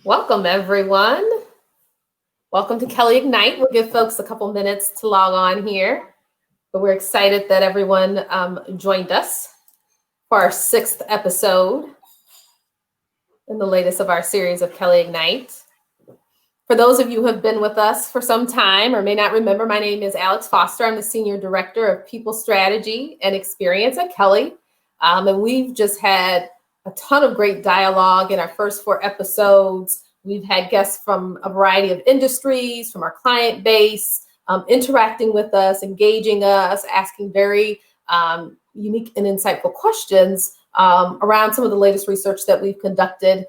Welcome, everyone. Welcome to Kelly Ignite. We'll give folks a couple minutes to log on here, but we're excited that everyone joined us for our 6th episode in the latest of our series of Kelly Ignite. For those of you who have been with us for some time or may not remember, my name is Alex Foster. I'm the Senior Director of People Strategy and Experience at Kelly. And we've just had a ton of great dialogue in our first 4 episodes. We've had guests from a variety of industries, from our client base, interacting with us, engaging us, asking very unique and insightful questions around some of the latest research that we've conducted,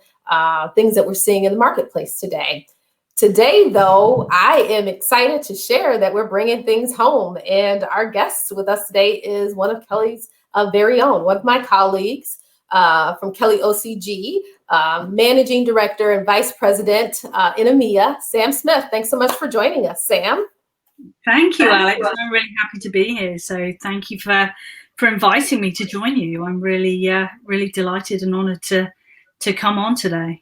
things that we're seeing in the marketplace today. Today, though, I am excited to share that we're bringing things home. And our guest with us today is one of Kelly's very own, one of my colleagues from KellyOCG, Managing Director and Vice President in EMEA, Sam Smith. Thanks so much for joining us, Sam. Thank you, Alex. I'm really happy to be here. So thank you for inviting me to join you. I'm really delighted and honored to come on today.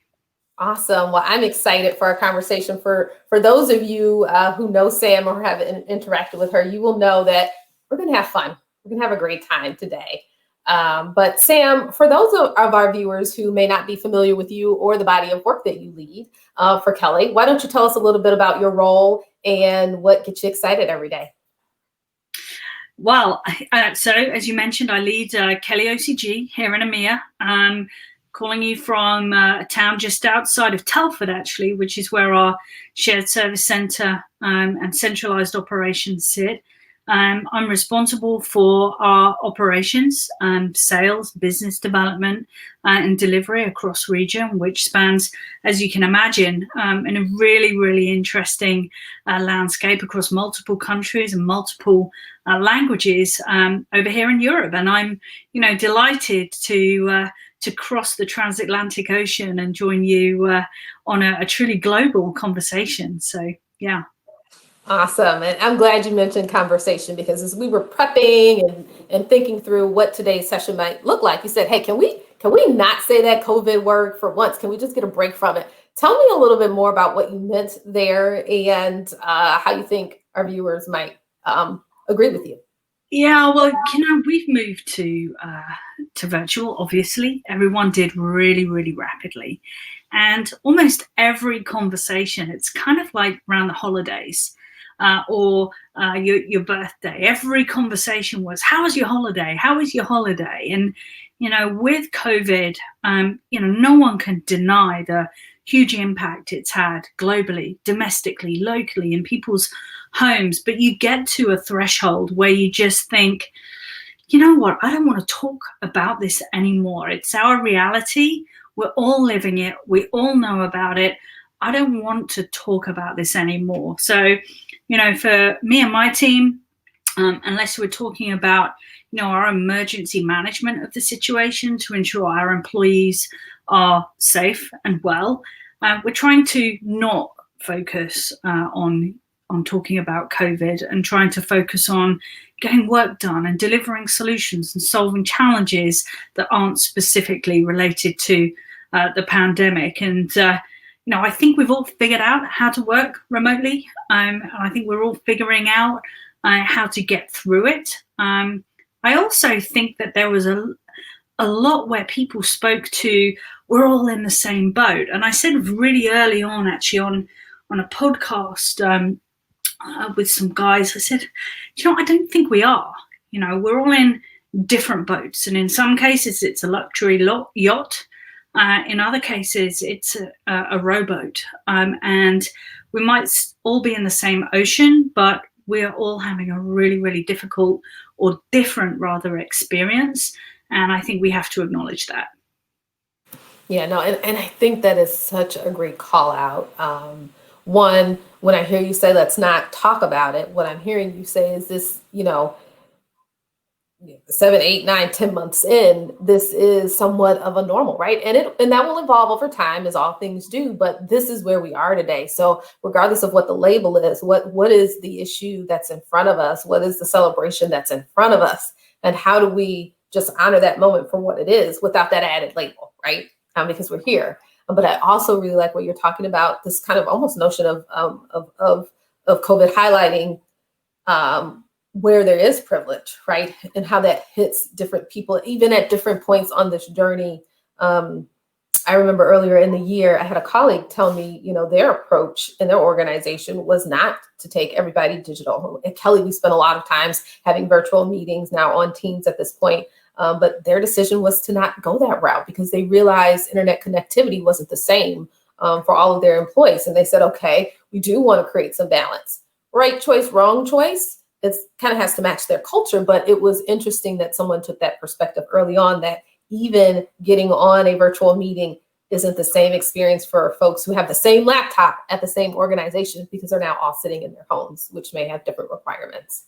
Awesome. Well, I'm excited for our conversation. For those of you who know Sam or have interacted with her, you will know that we're going to have fun. We're going to have a great time today. But Sam, for those of our viewers who may not be familiar with you or the body of work that you lead for Kelly, why don't you tell us a little bit about your role and what gets you excited every day? Well, so as you mentioned, I lead KellyOCG here in EMEA. Calling you from a town just outside of Telford, actually, which is where our shared service centre and centralised operations sit. I'm responsible for our operations, sales, business development, and delivery across region, which spans, as you can imagine, in a really interesting landscape across multiple countries and multiple languages over here in Europe. And I'm, delighted to cross the transatlantic ocean and join you on a truly global conversation. So, yeah. Awesome. And I'm glad you mentioned conversation, because as we were prepping and thinking through what today's session might look like, you said, hey, can we not say that COVID word for once? Can we just get a break from it? Tell me a little bit more about what you meant there and how you think our viewers might agree with you. Yeah, well, we've moved to virtual, obviously. Everyone did really rapidly. And almost every conversation, it's kind of like around the holidays or your birthday. Every conversation was, how was your holiday? How was your holiday? And, with COVID, no one can deny the huge impact it's had globally, domestically, locally, in people's homes. But you get to a threshold where you just think, you know what, I don't want to talk about this anymore. It's our reality. We're all living it. We all know about it. I don't want to talk about this anymore. So, for me and my team, unless we're talking about, our emergency management of the situation to ensure our employees are safe and well, we're trying to not focus on talking about COVID and trying to focus on getting work done and delivering solutions and solving challenges that aren't specifically related to the pandemic. And, I think we've all figured out how to work remotely. I think we're all figuring out how to get through it. I also think that there was a lot where people spoke to, we're all in the same boat. And I said really early on, actually, on a podcast with some guys, I said, I don't think we are. We're all in different boats. And in some cases, it's a luxury yacht. In other cases, it's a rowboat. And we might all be in the same ocean, but we're all having a really difficult or different, rather, experience. And I think we have to acknowledge that. Yeah, no, and I think that is such a great call out. One, when I hear you say, let's not talk about it, what I'm hearing you say is this, 7, 8, 9, 10 months in, this is somewhat of a normal, right? And that will evolve over time, as all things do, but this is where we are today. So regardless of what the label is, what is the issue that's in front of us? What is the celebration that's in front of us? And how do we just honor that moment for what it is without that added label, right? Because we're here. But I also really like what you're talking about, this kind of almost notion of COVID highlighting where there is privilege, right? And how that hits different people, even at different points on this journey. I remember earlier in the year, I had a colleague tell me, their approach in their organization was not to take everybody digital. At Kelly, we spent a lot of times having virtual meetings now on Teams at this point. But their decision was to not go that route because they realized internet connectivity wasn't the same for all of their employees. And they said, okay, we do want to create some balance. Right choice, wrong choice. It kind of has to match their culture. But it was interesting that someone took that perspective early on, that even getting on a virtual meeting isn't the same experience for folks who have the same laptop at the same organization, because they're now all sitting in their homes, which may have different requirements.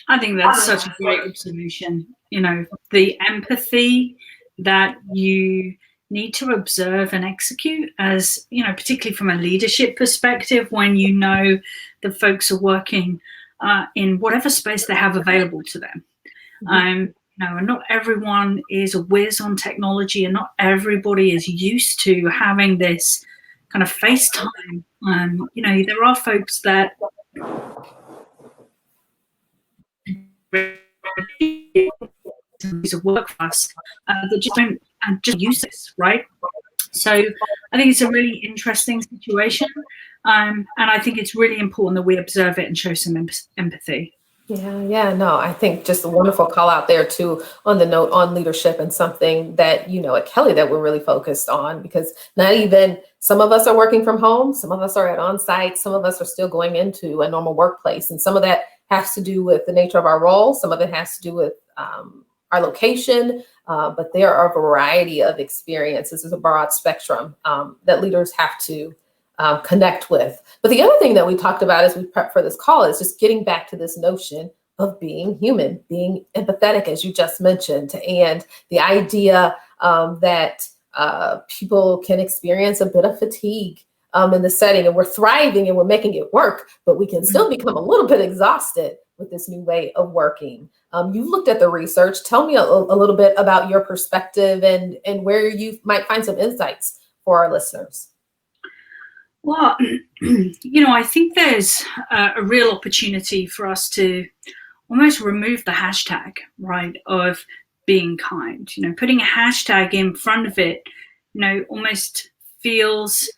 I think that's such a great observation. The empathy that you need to observe and execute, as, particularly from a leadership perspective, when the folks are working in whatever space they have available to them. And not everyone is a whiz on technology, and not everybody is used to having this kind of FaceTime. There are folks that work for us that just don't just use this, right? So I think it's a really interesting situation, and I think it's really important that we observe it and show some empathy. Yeah, no, I think just a wonderful call out there too on the note on leadership, and something that, at Kelly, that we're really focused on, because not even some of us are working from home, some of us are at on-site, some of us are still going into a normal workplace. And some of that has to do with the nature of our role. Some of it has to do with our location, but there are a variety of experiences. There's a broad spectrum that leaders have to connect with. But the other thing that we talked about as we prep for this call is just getting back to this notion of being human, being empathetic, as you just mentioned, and the idea that people can experience a bit of fatigue in the setting, and we're thriving and we're making it work, but we can still become a little bit exhausted with this new way of working. You've looked at the research. Tell me a little bit about your perspective and where you might find some insights for our listeners. Well, I think there's a real opportunity for us to almost remove the hashtag, right, of being kind. Putting a hashtag in front of it, almost feels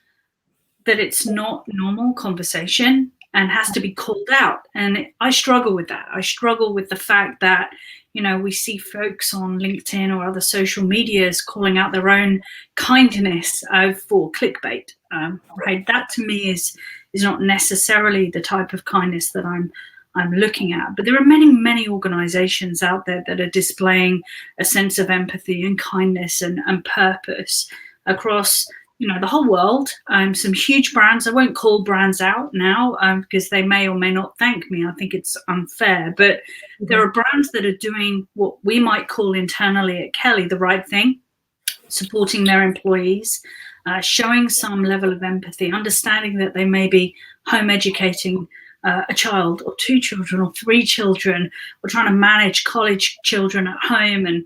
that it's not normal conversation and has to be called out. And I struggle with that. I struggle with the fact that, we see folks on LinkedIn or other social medias calling out their own kindness for clickbait. Right? That to me is not necessarily the type of kindness that I'm looking at. But there are many, many organizations out there that are displaying a sense of empathy and kindness and purpose across the whole world. Some huge brands, I won't call brands out now because they may or may not thank me. I think it's unfair, but there are brands that are doing what we might call internally at Kelly the right thing, supporting their employees, showing some level of empathy, understanding that they may be home educating a child or two children or three children, or trying to manage college children at home, and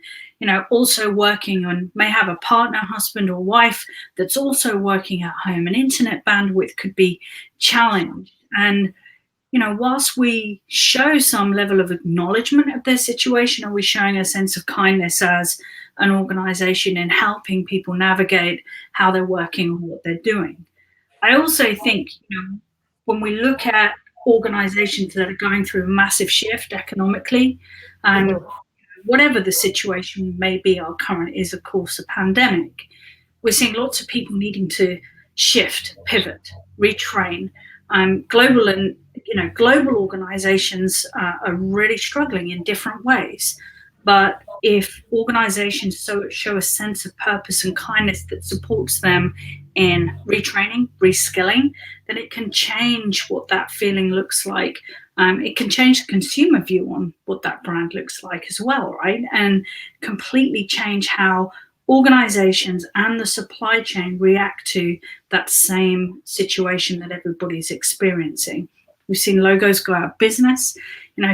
also working on, may have a partner, husband or wife that's also working at home, and internet bandwidth could be challenged. And whilst we show some level of acknowledgement of their situation, are we showing a sense of kindness as an organization in helping people navigate how they're working or what they're doing? I also think when we look at organizations that are going through a massive shift economically, and whatever the situation may be, our current is, of course, a pandemic. We're seeing lots of people needing to shift, pivot, retrain. Global organizations are really struggling in different ways. But if organizations show a sense of purpose and kindness that supports them in retraining, reskilling, then it can change what that feeling looks like. It can change the consumer view on what that brand looks like as well, right? And completely change how organizations and the supply chain react to that same situation that everybody's experiencing. We've seen logos go out of business,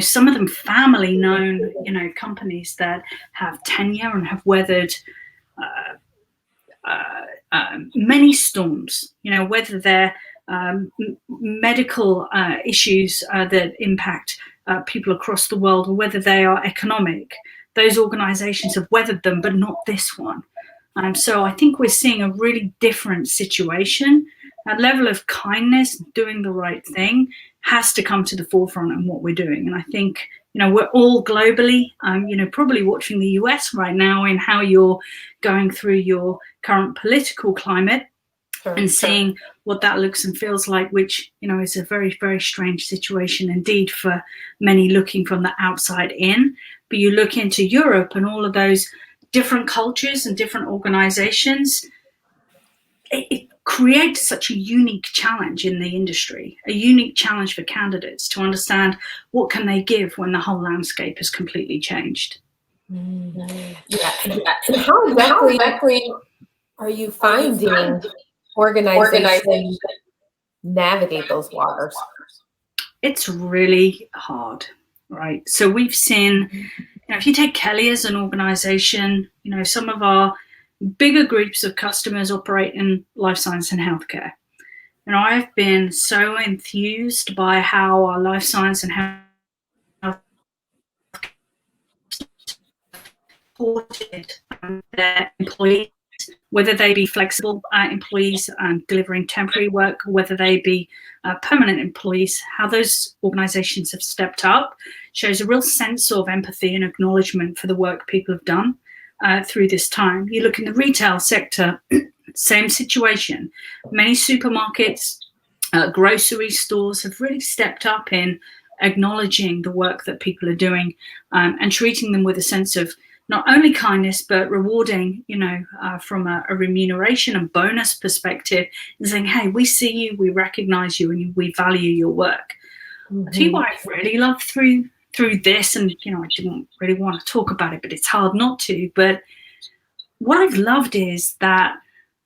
some of them family known, companies that have tenure and have weathered many storms, whether they're medical issues that impact people across the world, or whether they are economic. Those organizations have weathered them, but not this one. So I think we're seeing a really different situation. That level of kindness, doing the right thing, has to come to the forefront in what we're doing. And I think, we're all globally, probably watching the US right now in how you're going through your current political climate. Sure, and seeing what that looks and feels like, which, is a very, very strange situation indeed for many looking from the outside in. But you look into Europe and all of those different cultures and different organizations, it creates such a unique challenge in the industry, a unique challenge for candidates to understand what can they give when the whole landscape has completely changed. Yeah. And how exactly are you finding organizations navigate those waters? It's really hard, right? So we've seen, if you take Kelly as an organization, some of our bigger groups of customers operate in life science and healthcare. I've been so enthused by how our life science and health supported their employees, whether they be flexible employees delivering temporary work, or whether they be permanent employees. How those organizations have stepped up shows a real sense of empathy and acknowledgement for the work people have done through this time. You look in the retail sector, same situation. Many supermarkets, grocery stores have really stepped up in acknowledging the work that people are doing and treating them with a sense of not only kindness, but rewarding, from a remuneration and bonus perspective, and saying, hey, we see you, we recognize you, and we value your work. Mm-hmm. I tell you what I really loved through this, and, I didn't really want to talk about it, but it's hard not to. But what I've loved is that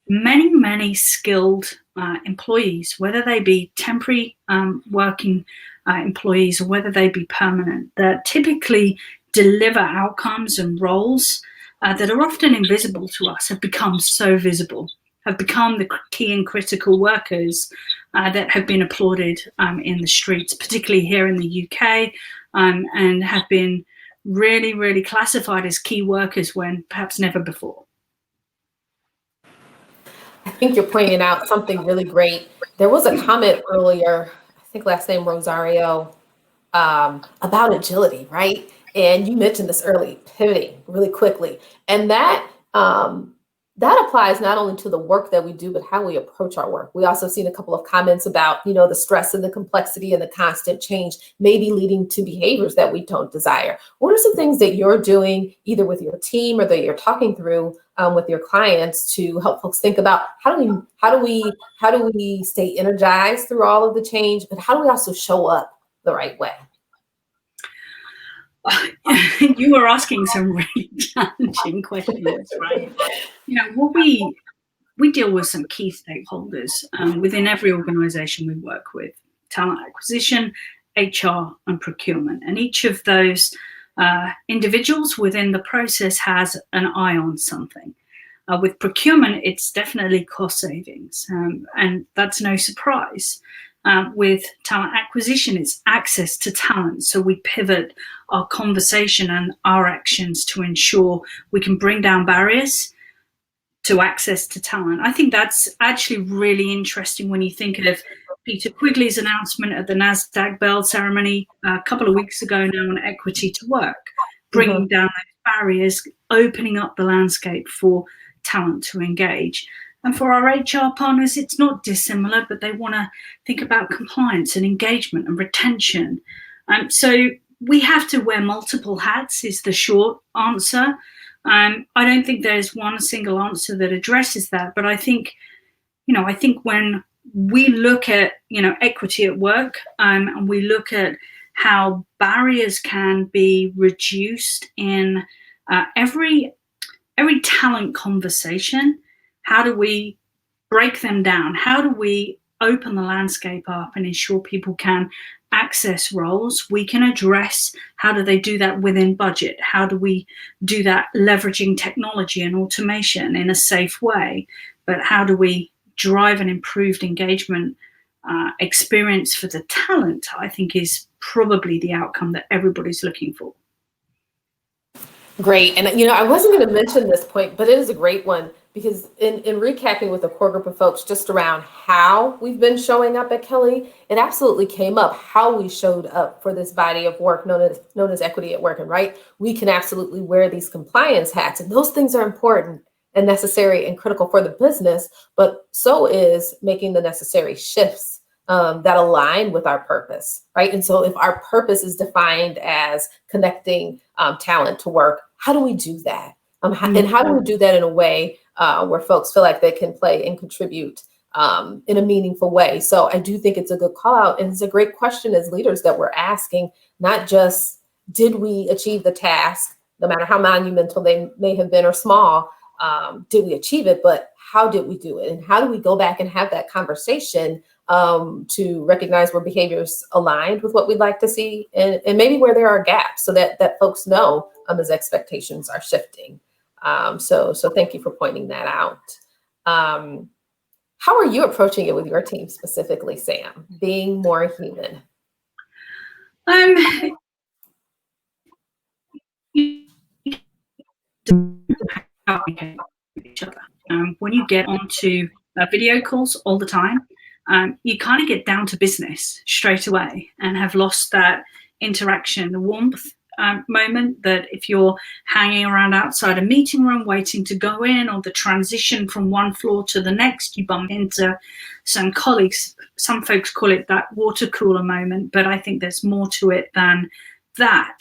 many, many skilled employees, whether they be temporary working employees or whether they be permanent, that typically deliver outcomes and roles that are often invisible to us, have become so visible, have become the key and critical workers that have been applauded in the streets, particularly here in the UK, and have been really, really classified as key workers when perhaps never before. I think you're pointing out something really great. There was a comment earlier, I think last name Rosario, about agility, right? And you mentioned this early, pivoting really quickly. And that applies not only to the work that we do, but how we approach our work. We also seen a couple of comments about, the stress and the complexity and the constant change maybe leading to behaviors that we don't desire. What are some things that you're doing either with your team or that you're talking through with your clients to help folks think about how do we stay energized through all of the change, but how do we also show up the right way? You were asking some really challenging questions, right? What we deal with some key stakeholders within every organization we work with: talent acquisition, HR, and procurement. And each of those individuals within the process has an eye on something. With procurement, it's definitely cost savings, and that's no surprise. With talent acquisition, it's access to talent. So we pivot our conversation and our actions to ensure we can bring down barriers to access to talent. I think that's actually really interesting when you think of Peter Quigley's announcement at the NASDAQ Bell ceremony a couple of weeks ago now on equity to work, bringing down those barriers, opening up the landscape for talent to engage. And for our HR partners, it's not dissimilar, but they want to think about compliance and engagement and retention. So we have to wear multiple hats is the short answer. I don't think there's one single answer that addresses that, but I think when we look at, equity at work and we look at how barriers can be reduced in every talent conversation, how do we break them down? How do we open the landscape up and ensure people can access roles, we can address how do they do that within budget? How do we do that leveraging technology and automation in a safe way? But how do we drive an improved engagement experience for the talent, I think, is probably the outcome that everybody's looking for. Great. And, I wasn't going to mention this point, but it is a great one, because in recapping with a core group of folks just around how we've been showing up at Kelly, it absolutely came up how we showed up for this body of work known as equity at work. And right, we can absolutely wear these compliance hats, and those things are important and necessary and critical for the business, but so is making the necessary shifts that align with our purpose, right? And so if our purpose is defined as connecting talent to work, how do we do that? And how do we do that in a way where folks feel like they can play and contribute in a meaningful way? So I do think it's a good call out, and it's a great question as leaders that we're asking, not just did we achieve the task, no matter how monumental they may have been or small, did we achieve it, but how did we do it? And how do we go back and have that conversation to recognize where behaviors aligned with what we'd like to see, and maybe where there are gaps, so that folks know as expectations are shifting. So thank you for pointing that out. How are you approaching it with your team specifically, Sam, being more human? Each other. When you get onto video calls all the time, you kind of get down to business straight away and have lost that interaction, the warmth moment that if you're hanging around outside a meeting room waiting to go in, or the transition from one floor to the next, you bump into some colleagues. Some folks call it that water cooler moment, but I think there's more to it than that.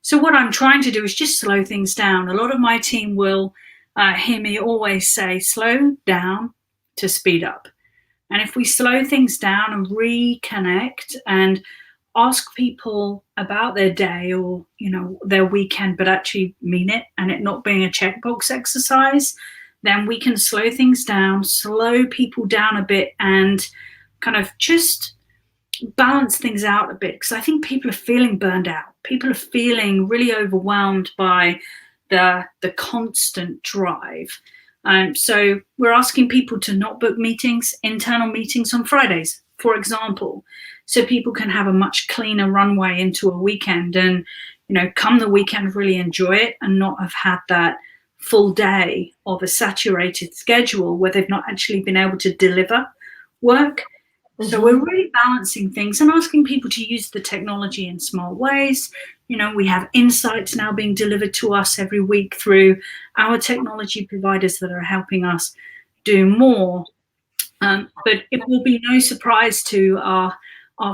So what I'm trying to do is just slow things down. A lot of my team will hear me always say, slow down to speed up. And if we slow things down and reconnect and ask people about their day or, their weekend, but actually mean it, and it not being a checkbox exercise, then we can slow things down, slow people down a bit, and kind of just balance things out a bit. Because I think people are feeling burned out. People are feeling really overwhelmed by the constant drive. So we're asking people to not book meetings, internal meetings on Fridays, for example, so people can have a much cleaner runway into a weekend and, come the weekend, really enjoy it and not have had that full day of a saturated schedule where they've not actually been able to deliver work. Mm-hmm. So we're really balancing things and asking people to use the technology in smart ways. We have insights now being delivered to us every week through our technology providers that are helping us do more. But it will be no surprise to our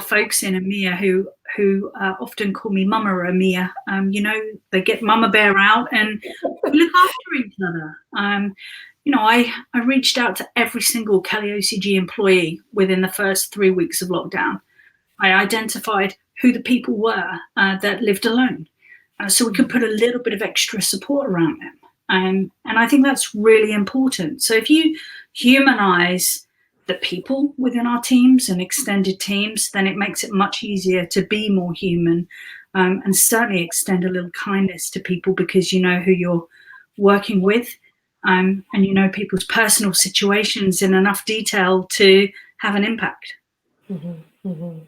folks in EMEA who often call me Mama EMEA. They get Mama Bear out and we look after each other. I reached out to every single KellyOCG employee within the first 3 weeks of lockdown. I identified who the people were that lived alone, so we could put a little bit of extra support around them. And I think that's really important. So if you humanize the people within our teams and extended teams, then it makes it much easier to be more human, and certainly extend a little kindness to people because you know who you're working with, and you know people's personal situations in enough detail to have an impact. Mm-hmm, mm-hmm.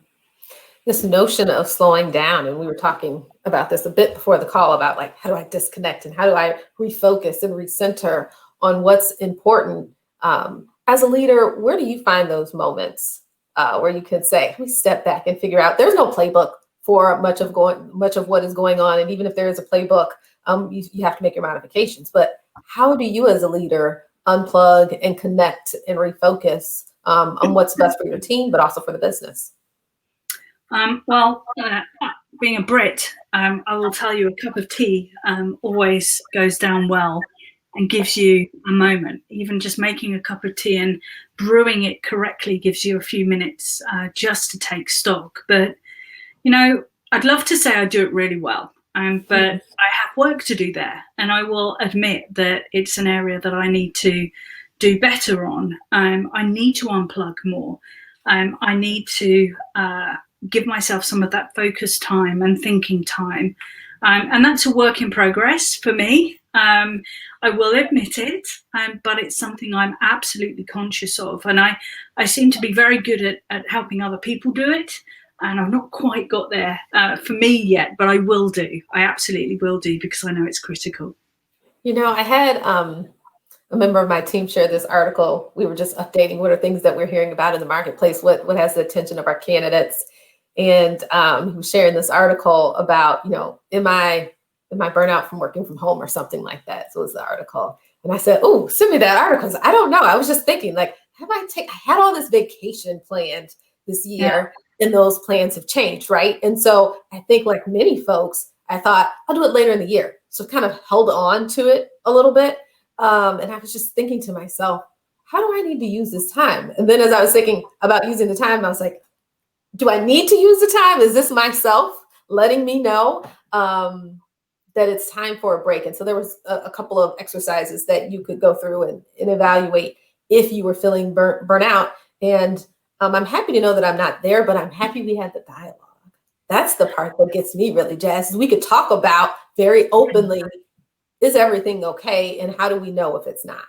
This notion of slowing down, and we were talking about this a bit before the call about like, how do I disconnect and how do I refocus and recenter on what's important? As a leader, where do you find those moments where you can say, let me step back and figure out? There's no playbook for much of what is going on, and even if there is a playbook, you have to make your modifications. But how do you, as a leader, unplug and connect and refocus on what's best for your team, but also for the business? Being a Brit, I will tell you, a cup of tea always goes down well and gives you a moment. Even just making a cup of tea and brewing it correctly gives you a few minutes just to take stock. But, I'd love to say I do it really well, but I have work to do there. And I will admit that it's an area that I need to do better on. I need to unplug more. I need to give myself some of that focus time and thinking time. And that's a work in progress for me. I will admit it, but it's something I'm absolutely conscious of. And I seem to be very good at helping other people do it. And I've not quite got there for me yet, but I will do. I absolutely will do, because I know it's critical. You know, I had a member of my team share this article. We were just updating what are things that we're hearing about in the marketplace, what has the attention of our candidates. And he was sharing this article about, you know, am I burnout from working from home or something like that? So it was the article. And I said, oh, send me that article. I don't know. I was just thinking, like, I had all this vacation planned this year, and those plans have changed, right? And so I think, like many folks, I thought I'll do it later in the year. So kind of held on to it a little bit. And I was just thinking to myself, how do I need to use this time? And then as I was thinking about using the time, I was like, do I need to use the time? Is this myself letting me know that it's time for a break? And so there was a couple of exercises that you could go through and evaluate if you were feeling burnout. And I'm happy to know that I'm not there, but I'm happy we had the dialogue. That's the part that gets me really jazzed. We could talk about very openly, is everything okay? And how do we know if it's not?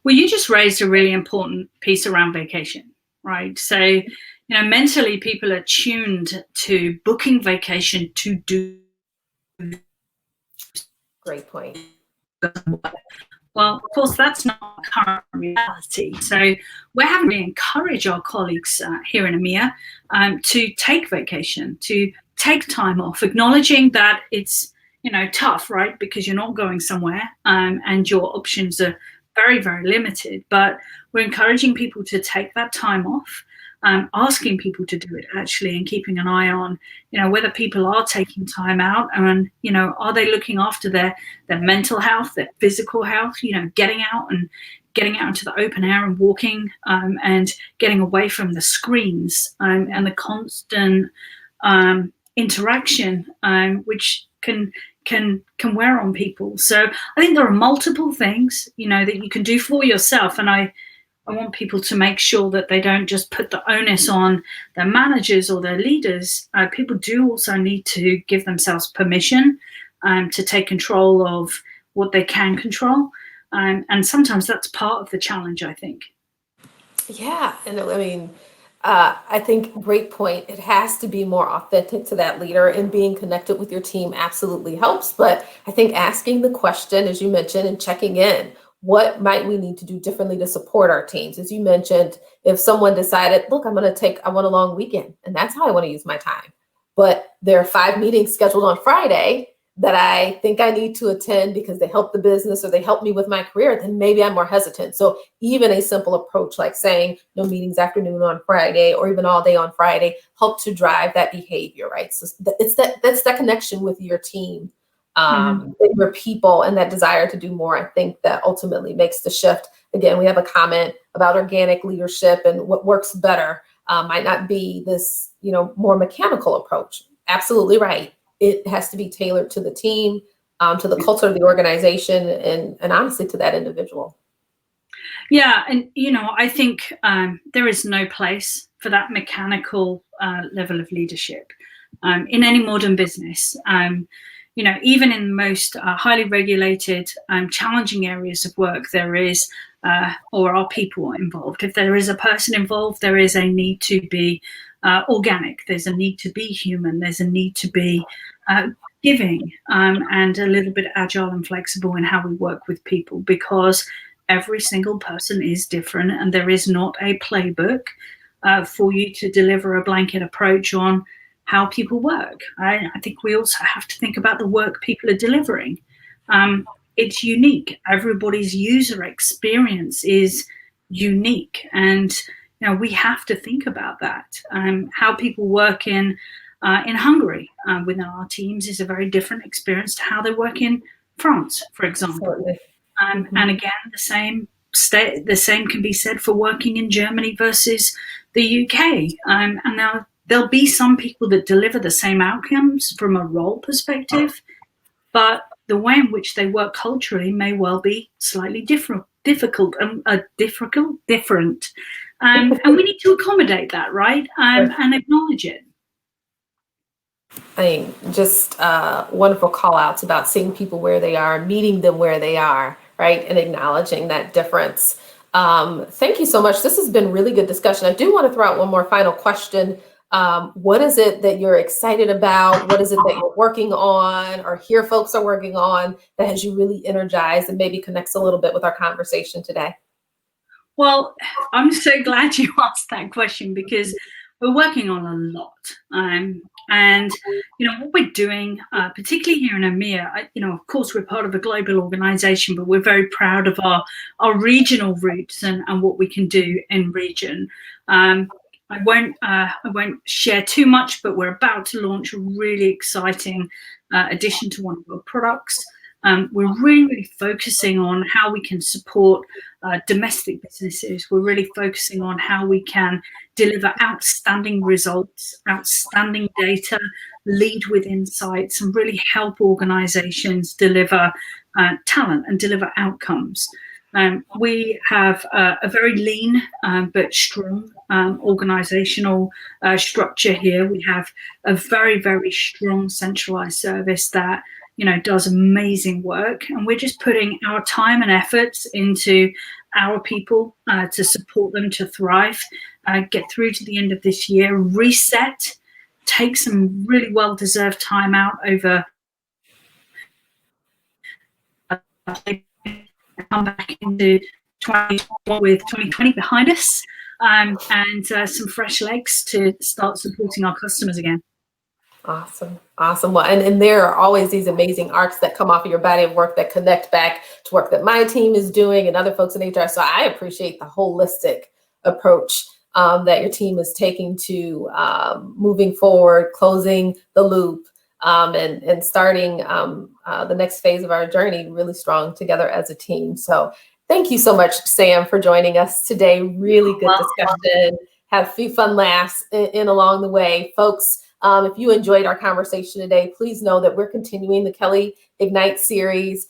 Well, you just raised a really important piece around vacation, right? So, you know, mentally people are tuned to booking vacation to do. Great point. Well, of course, that's not current reality. So we're having to encourage our colleagues here in EMEA to take vacation, to take time off, acknowledging that it's, you know, tough, right? Because you're not going somewhere and your options are very, very limited. But we're encouraging people to take that time off, asking people to do it actually, and keeping an eye on, you know, whether people are taking time out and, you know, are they looking after their mental health, their physical health, you know, getting out into the open air and walking and getting away from the screens and the constant interaction, which can wear on people. So I think there are multiple things, you know, that you can do for yourself. And I want people to make sure that they don't just put the onus on their managers or their leaders. People do also need to give themselves permission to take control of what they can control. And sometimes that's part of the challenge, I think. Yeah. And I mean, I think great point. It has to be more authentic to that leader, and being connected with your team absolutely helps. But I think asking the question, as you mentioned, and checking in, what might we need to do differently to support our teams? As you mentioned, if someone decided, look, I want a long weekend, and that's how I want to use my time, but there are 5 meetings scheduled on Friday that I think I need to attend because they help the business or they help me with my career, then maybe I'm more hesitant. So even a simple approach like saying no meetings afternoon on Friday or even all day on Friday help to drive that behavior, right? So that's that connection with your team, your people, and that desire to do more. I think that ultimately makes the shift. Again, we have a comment about organic leadership, and what works better might not be this, you know, more mechanical approach. Absolutely right. It has to be tailored to the team, to the culture of the organization, and honestly to that individual. Yeah, and you know, I think there is no place for that mechanical level of leadership in any modern business. You know, even in the most highly regulated, challenging areas of work, there is or are people involved. If there is a person involved, there is a need to be organic. There's a need to be human. There's a need to be giving and a little bit agile and flexible in how we work with people, because every single person is different, and there is not a playbook for you to deliver a blanket approach on how people work. I think we also have to think about the work people are delivering. It's unique. Everybody's user experience is unique, and you know, we have to think about that. How people work in Hungary within our teams is a very different experience to how they work in France, for example. And again, the same can be said for working in Germany versus the UK. And now there'll be some people that deliver the same outcomes from a role perspective, but the way in which they work culturally may well be slightly different. And we need to accommodate that, right? And acknowledge it. I mean, just wonderful call outs about seeing people where they are, meeting them where they are, right? And acknowledging that difference. Thank you so much. This has been really good discussion. I do want to throw out one more final question. What is it that you're excited about? What is it that you're working on or hear folks are working on that has you really energized and maybe connects a little bit with our conversation today? Well, I'm so glad you asked that question because we're working on a lot. And, what we're doing, particularly here in EMEA, of course, we're part of a global organization, but we're very proud of our regional roots and what we can do in region. I won't share too much, but we're about to launch a really exciting addition to one of our products. We're really focusing on how we can support domestic businesses. We're really focusing on how we can deliver outstanding results, outstanding data, lead with insights, and really help organizations deliver talent and deliver outcomes. We have a very lean but strong organizational structure here. We have a very, very strong centralized service that does amazing work, and we're just putting our time and efforts into our people to support them to thrive, get through to the end of this year, reset, take some really well-deserved time out over come back into 2020 with 2020 behind us, and some fresh legs to start supporting our customers again. Awesome. Awesome. Well, and there are always these amazing arcs that come off of your body of work that connect back to work that my team is doing and other folks in HR. So I appreciate the holistic approach that your team is taking to moving forward, closing the loop, and starting the next phase of our journey really strong together as a team. So thank you so much, Sam, for joining us today. Really good discussion. Have a few fun laughs in along the way. Folks, if you enjoyed our conversation today, please know that we're continuing the Kelly Ignite series.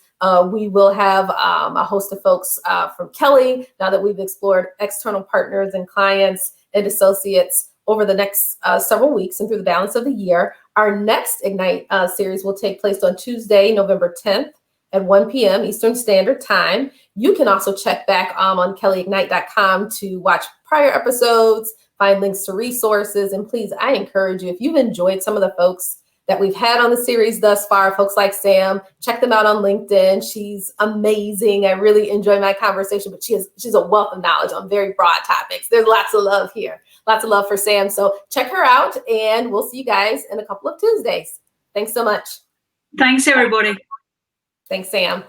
We will have a host of folks from Kelly, now that we've explored external partners and clients and associates over the next several weeks and through the balance of the year. Our next Ignite series will take place on Tuesday, November 10th at 1 p.m. Eastern Standard Time. You can also check back on kellyignite.com to watch prior episodes, find links to resources. And please, I encourage you, if you've enjoyed some of the folks that we've had on the series thus far, folks like Sam, check them out on LinkedIn. She's amazing. I really enjoy my conversation, but she's a wealth of knowledge on very broad topics. There's lots of love here, lots of love for Sam. So check her out, and we'll see you guys in a couple of Tuesdays. Thanks so much. Thanks, everybody. Thanks, Sam.